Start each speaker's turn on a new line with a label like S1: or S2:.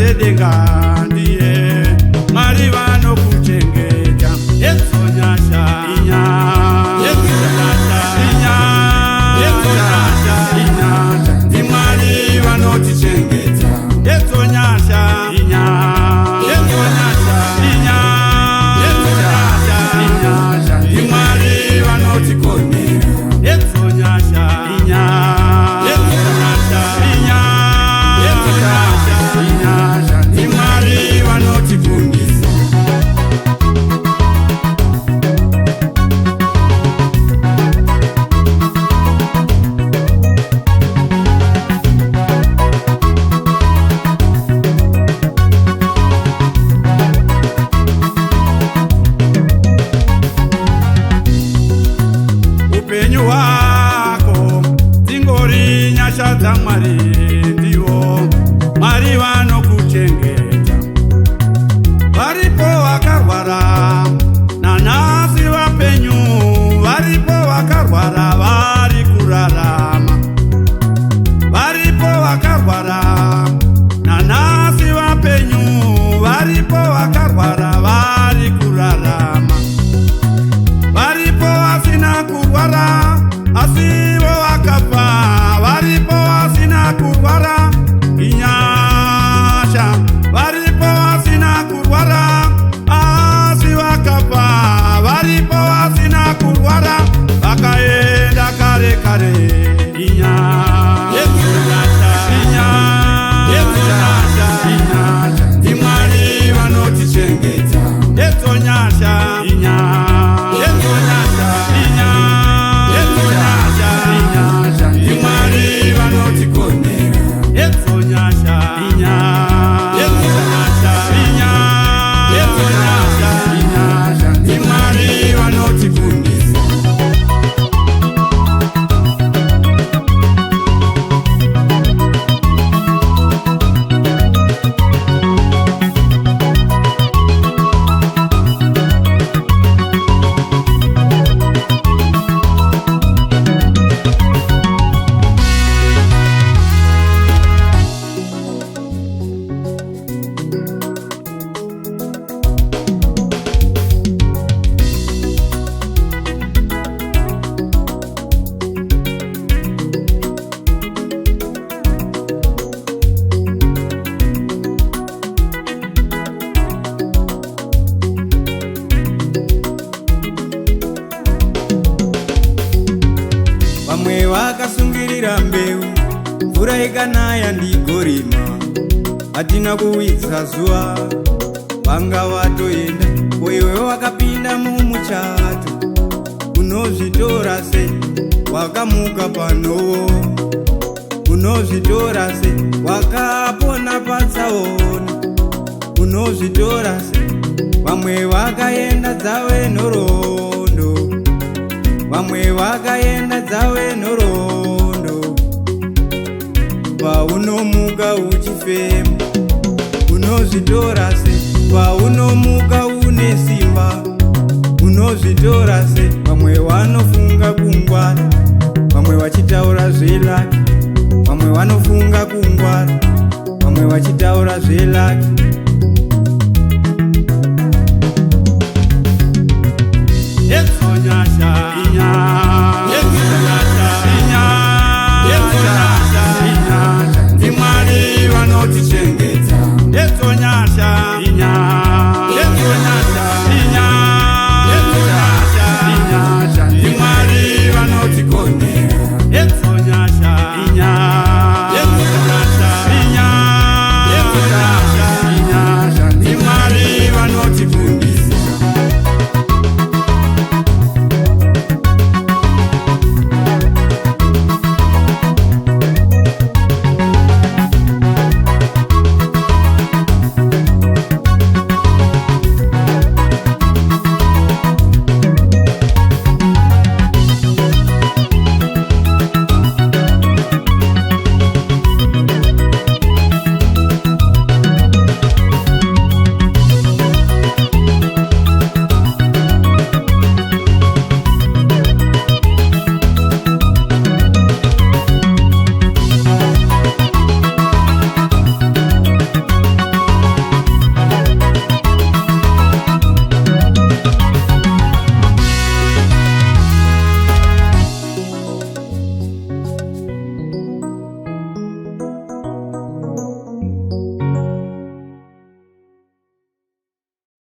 S1: dzedenga ndiye Mwari vanokuchengeta. Inyasha, Inyasha, ndi Mwari vanotichengeta. Inyasha, Inyasha, ndi Mwari vanotikonera. Inyasha, Inyasha, ndi Mwari vanotifundisa. Upenyu hwako dzingori nyasha dzaMwari, ndivo Mwari vanokuchengeta. Varipo vakarwara nanhasi vapenyu, varipo vakarwara vari kurarama. Varipo vakarwara nanhasi vapenyu, varipo vakarwara vari kurarama. Varipo vasina kurwara asivo vakafa, varipo vasina kurwara Inyasha, varipo vasina kurwara asi vakafa, varipo vasina kurwara vakaenda kare kare. Inyasha, ndi Mwari vanotichengeta. Inyasha, ndi Mwari vanotikonera. Inyasha, ndi Mwari vanotifundisa.
S2: Vamwe vakasungirira mbeu, mvura ikanaya ndigorima, hatina kuwidza zuva, vanga vatoenda. Iwe wakapinda mumuchato, unozvitora sei? Wakamuka pano, unozvitora sei? Wakapona patsaona, unozvitora sei? Vamwe vakaenda dzave nhoroondo, vamwe vakaenda dzave nhoroondo. Paunomuka uchifema, unozvitora sei? Paunomuka une simba, unozvitora sei? Vamwe vanofunga kungwara, vamwe vachitaura zvelaki. Vamwe vanofunga kungwara, vamwe vachitaura zvelaki.